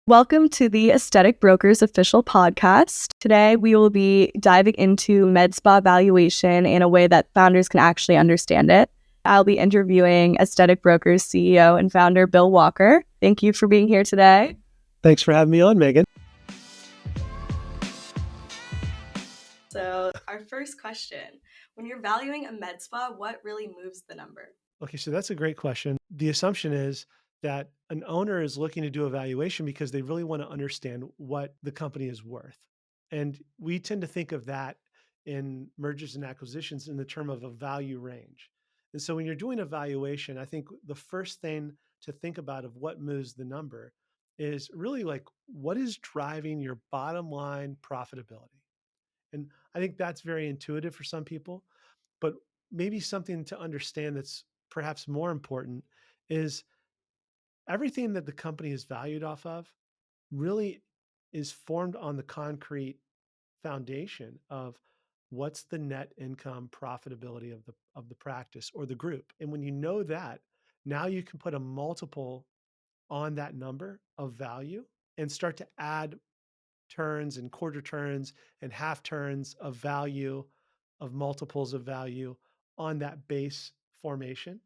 Welcome to the Aesthetic Brokers official podcast. Today, we will be diving into med spa valuation in a way that founders can actually understand it. I'll be interviewing Aesthetic Brokers CEO and founder Bill Walker. Thank you for being here today. Thanks for having me on, Megan. So, our first question, when you're valuing a med spa, what really moves the number? Okay, so that's a great question. The assumption is that an owner is looking to do a valuation because they really want to understand what the company is worth. And we tend to think of that in mergers and acquisitions in the term of a value range. And so when you're doing a valuation, I think the first thing to think about of what moves the number is really like what is driving your bottom line profitability. And I think that's very intuitive for some people. But maybe something to understand that's perhaps more important is everything that the company is valued off of really is formed on the concrete foundation of what's the net income profitability of the practice or the group. And when you know that, now you can put a multiple on that number of value and start to add turns and quarter turns and half turns of value, of multiples of value on that base formation.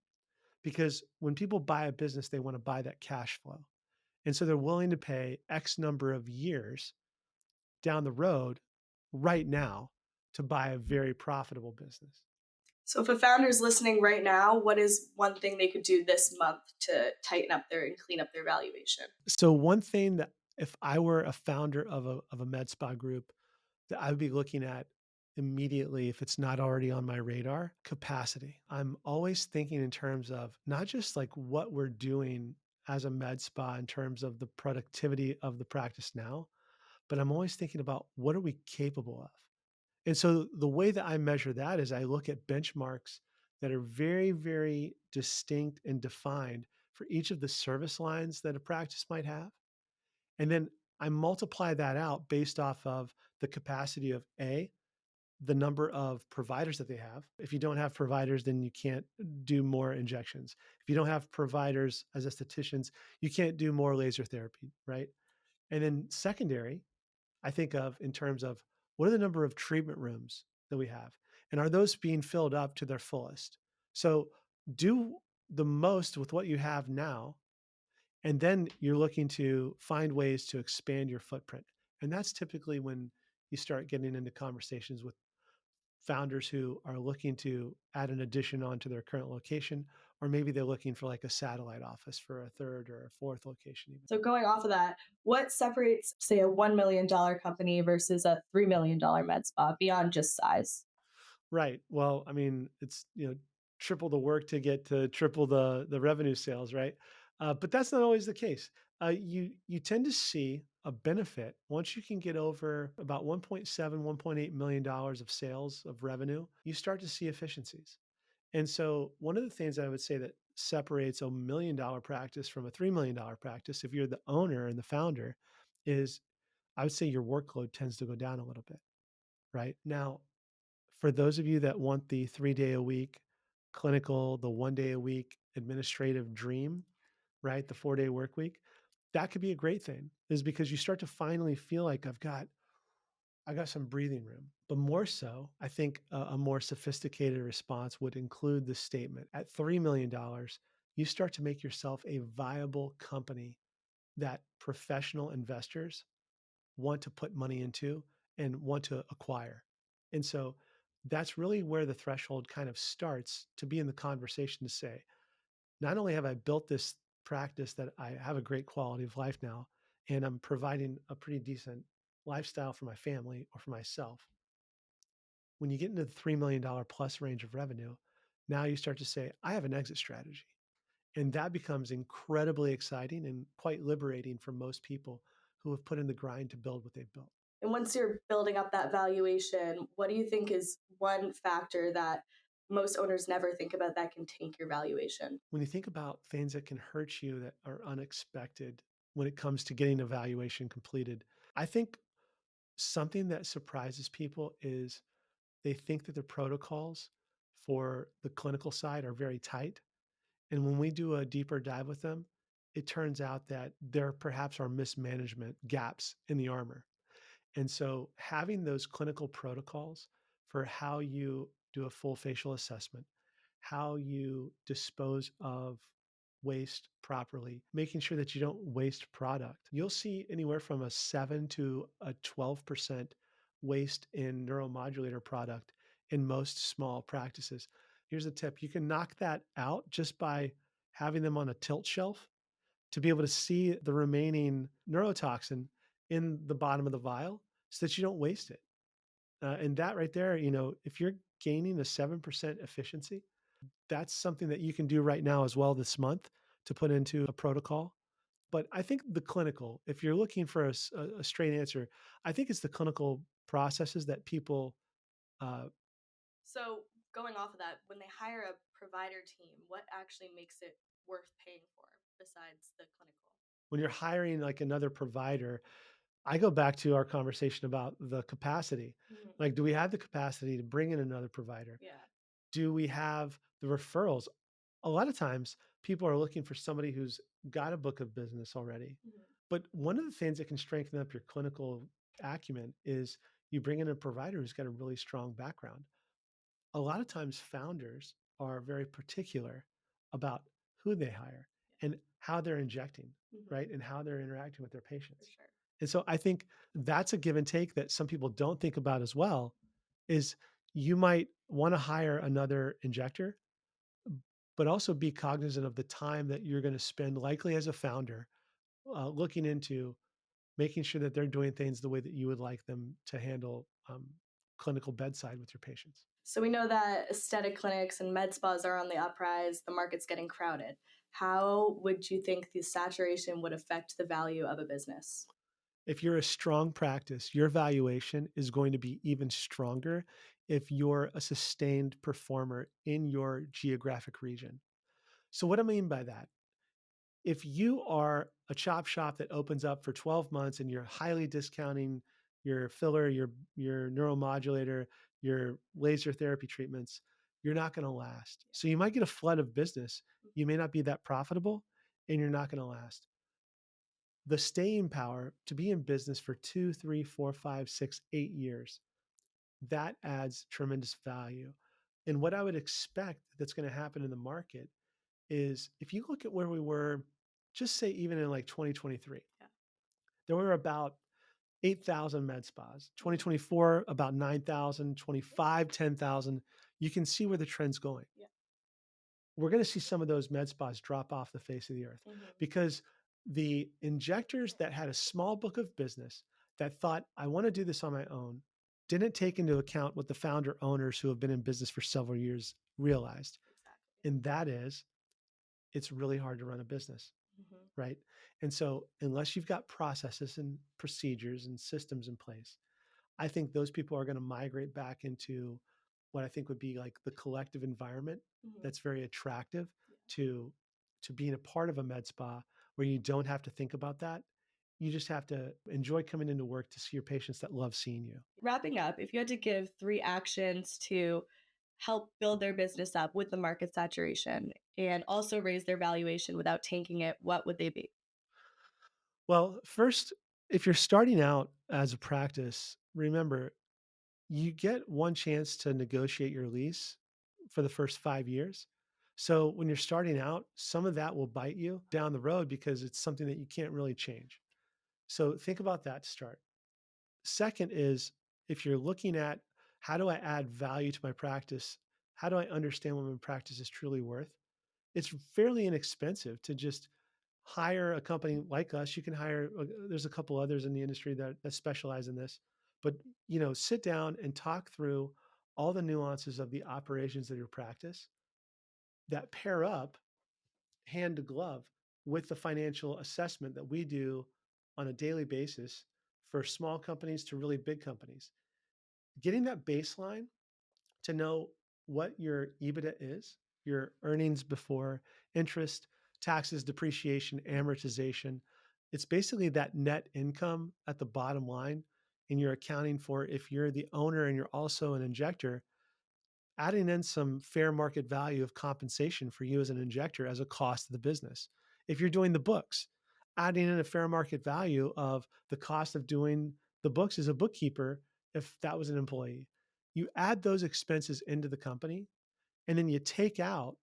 Because when people buy a business, they want to buy that cash flow. And so they're willing to pay X number of years down the road right now to buy a very profitable business. So, if a founder's listening right now, what is one thing they could do this month to tighten up their and clean up their valuation? So one thing that if I were a founder of a med spa group that I would be looking at immediately, if it's not already on my radar, capacity. I'm always thinking in terms of not just like what we're doing as a med spa in terms of the productivity of the practice now, but I'm always thinking about what are we capable of? And so the way that I measure that is I look at benchmarks that are very, very distinct and defined for each of the service lines that a practice might have. And then I multiply that out based off of the capacity of A, the number of providers that they have. If you don't have providers, then you can't do more injections. If you don't have providers as estheticians, you can't do more laser therapy, right? And then secondary, I think of in terms of what are the number of treatment rooms that we have? And are those being filled up to their fullest? So do the most with what you have now. And then you're looking to find ways to expand your footprint. And that's typically when you start getting into conversations with founders who are looking to add an addition onto their current location, or maybe they're looking for like a satellite office for a third or a fourth location. Even. So going off of that, what separates, say, a $1 million company versus a $3 million med spa beyond just size? Right. Well, I mean, it's triple the work to get to triple the revenue sales, right? But that's not always the case. You tend to see a benefit once you can get over about 1.7, $1.8 million of sales of revenue. You start to see efficiencies. And so, one of the things I would say that separates $1 million practice from a $3 million practice, if you're the owner and the founder, is I would say your workload tends to go down a little bit. Right now, for those of you that want the 3-day a week clinical, the 1-day a week administrative dream, right? The 4-day work week, that could be a great thing is because you start to finally feel like I got some breathing room. But more so, I think a more sophisticated response would include the statement at $3 million, you start to make yourself a viable company that professional investors want to put money into and want to acquire. And so that's really where the threshold kind of starts to be in the conversation to say, not only have I built this practice that I have a great quality of life now, and I'm providing a pretty decent lifestyle for my family or for myself. When you get into the $3 million plus range of revenue, now you start to say, I have an exit strategy. And that becomes incredibly exciting and quite liberating for most people who have put in the grind to build what they've built. And once you're building up that valuation, what do you think is one factor that most owners never think about that can tank your valuation? When you think about things that can hurt you that are unexpected when it comes to getting a valuation completed, I think something that surprises people is they think that the protocols for the clinical side are very tight. And when we do a deeper dive with them, it turns out that there perhaps are mismanagement gaps in the armor. And so having those clinical protocols for how you do a full facial assessment, how you dispose of waste properly, making sure that you don't waste product. You'll see anywhere from a 7 to a 12% waste in neuromodulator product in most small practices. Here's a tip: you can knock that out just by having them on a tilt shelf to be able to see the remaining neurotoxin in the bottom of the vial so that you don't waste it. And that right there, if you're gaining a 7% efficiency, that's something that you can do right now as well this month to put into a protocol. But I think the clinical, if you're looking for a straight answer, I think it's the clinical processes that people, uh, So, going off of that, when they hire a provider team, what actually makes it worth paying for besides the clinical? when you're hiring like another provider, I go back to our conversation about the capacity. Like, do we have the capacity to bring in another provider? Yeah. Do we have the referrals? A lot of times people are looking for somebody who's got a book of business already. But one of the things that can strengthen up your clinical acumen is you bring in a provider who's got a really strong background. A lot of times founders are very particular about who they hire and how they're injecting, right? And how they're interacting with their patients. Sure. And so I think that's a give and take that some people don't think about as well is you might want to hire another injector, but also be cognizant of the time that you're going to spend likely as a founder looking into making sure that they're doing things the way that you would like them to handle clinical bedside with your patients. So we know that aesthetic clinics and med spas are on the uprise, the market's getting crowded. How would you think the saturation would affect the value of a business? If you're a strong practice, your valuation is going to be even stronger if you're a sustained performer in your geographic region. So, what I mean by that, if you are a chop shop that opens up for 12 months and you're highly discounting your filler, your neuromodulator, your laser therapy treatments, you're not going to last. So you might get a flood of business. You may not be that profitable and you're not going to last. The staying power to be in business for 2, 3, 4, 5, 6, 8 years, that adds tremendous value. And what I would expect that's going to happen in the market is if you look at where we were, just say even in like 2023, there were about 8,000 med spas. 2024, about 9,000, 25, 10,000. You can see where the trend's going. Yeah. We're going to see some of those med spas drop off the face of the earth because the injectors that had a small book of business that thought, I want to do this on my own, didn't take into account what the founder owners who have been in business for several years realized. Exactly. And that is, it's really hard to run a business, right? And so, unless you've got processes and procedures and systems in place, I think those people are going to migrate back into what I think would be like the collective environment that's very attractive to being a part of a med spa where you don't have to think about that. You just have to enjoy coming into work to see your patients that love seeing you. Wrapping up, if you had to give 3 actions to help build their business up with the market saturation and also raise their valuation without tanking it, what would they be? Well, first, if you're starting out as a practice, remember you get one chance to negotiate your lease for the first 5 years. So when you're starting out, some of that will bite you down the road because it's something that you can't really change. So think about that to start. Second is if you're looking at how do I add value to my practice? How do I understand what my practice is truly worth? It's fairly inexpensive to just hire a company like us. You can hire, there's a couple others in the industry that specialize in this, but sit down and talk through all the nuances of the operations of your practice that pair up hand to glove with the financial assessment that we do on a daily basis for small companies to really big companies. Getting that baseline to know what your EBITDA is, your earnings before interest, taxes, depreciation, amortization. It's basically that net income at the bottom line. And you're accounting for, if you're the owner and you're also an injector, adding in some fair market value of compensation for you as an injector as a cost of the business. If you're doing the books, adding in a fair market value of the cost of doing the books as a bookkeeper, if that was an employee. You add those expenses into the company, and then you take out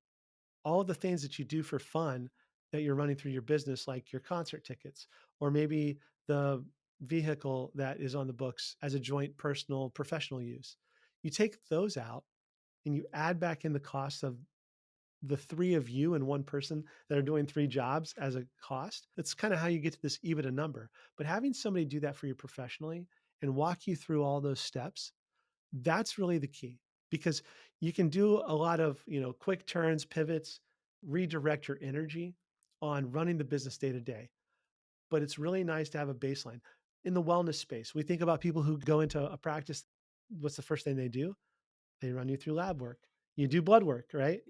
all of the things that you do for fun that you're running through your business, like your concert tickets, or maybe the vehicle that is on the books as a joint personal professional use. You take those out and you add back in the cost of the three of you and one person that are doing three jobs as a cost. That's kind of how you get to this EBITDA number. But having somebody do that for you professionally and walk you through all those steps, that's really the key, because you can do a lot of, quick turns, pivots, redirect your energy on running the business day to day. But it's really nice to have a baseline. In the wellness space, we think about people who go into a practice. What's the first thing they do? They run you through lab work. You do blood work, right?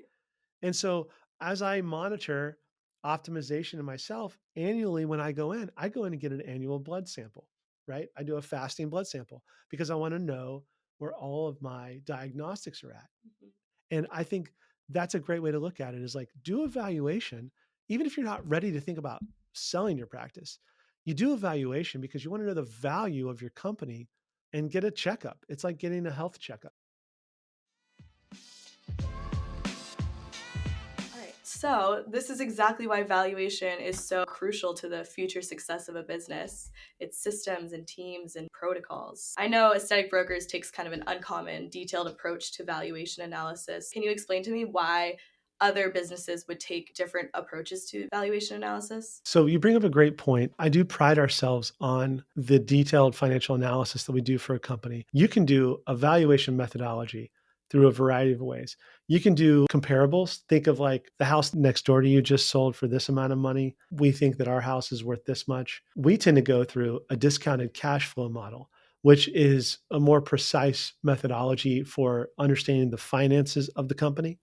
And so as I monitor optimization in myself annually, when I go in and get an annual blood sample, right? I do a fasting blood sample because I want to know where all of my diagnostics are at. And I think that's a great way to look at it, is like, do evaluation, even if you're not ready to think about selling your practice. You do evaluation because you want to know the value of your company and get a checkup. It's like getting a health checkup. All right. So, this is exactly why valuation is so crucial to the future success of a business. It's systems and teams and protocols. I know Aesthetic Brokers takes kind of an uncommon, detailed approach to valuation analysis. Can you explain to me why other businesses would take different approaches to valuation analysis? So you bring up a great point. I do pride ourselves on the detailed financial analysis that we do for a company. You can do a valuation methodology through a variety of ways. You can do comparables. Think of like the house next door to you just sold for this amount of money. We think that our house is worth this much. We tend to go through a discounted cash flow model, which is a more precise methodology for understanding the finances of the company.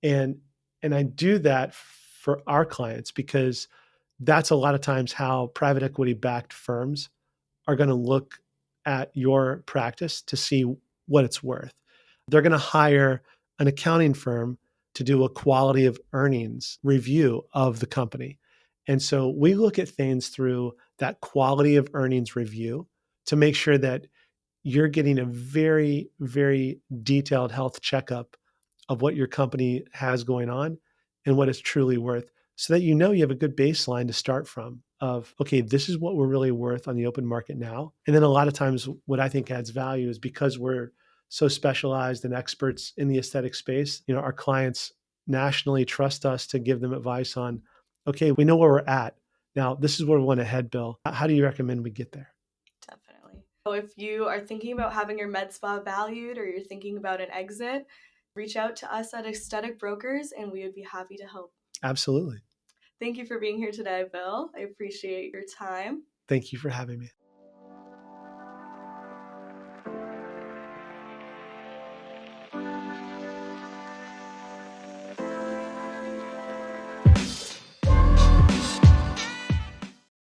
And and I do that for our clients because that's a lot of times how private equity backed firms are going to look at your practice to see what it's worth. They're going to hire an accounting firm to do a quality of earnings review of the company. And so we look at things through that quality of earnings review to make sure that you're getting a very, very detailed health checkup of what your company has going on and what it's truly worth, so that you know you have a good baseline to start from of, okay, this is what we're really worth on the open market now. And then a lot of times what I think adds value is because we're so specialized and experts in the aesthetic space, our clients nationally trust us to give them advice on, okay, we know where we're at. Now, this is where we want to head, Bill. How do you recommend we get there? Definitely. So, if you are thinking about having your med spa valued or you're thinking about an exit, reach out to us at Aesthetic Brokers and we would be happy to help. Absolutely. Thank you for being here today, Bill. I appreciate your time. Thank you for having me.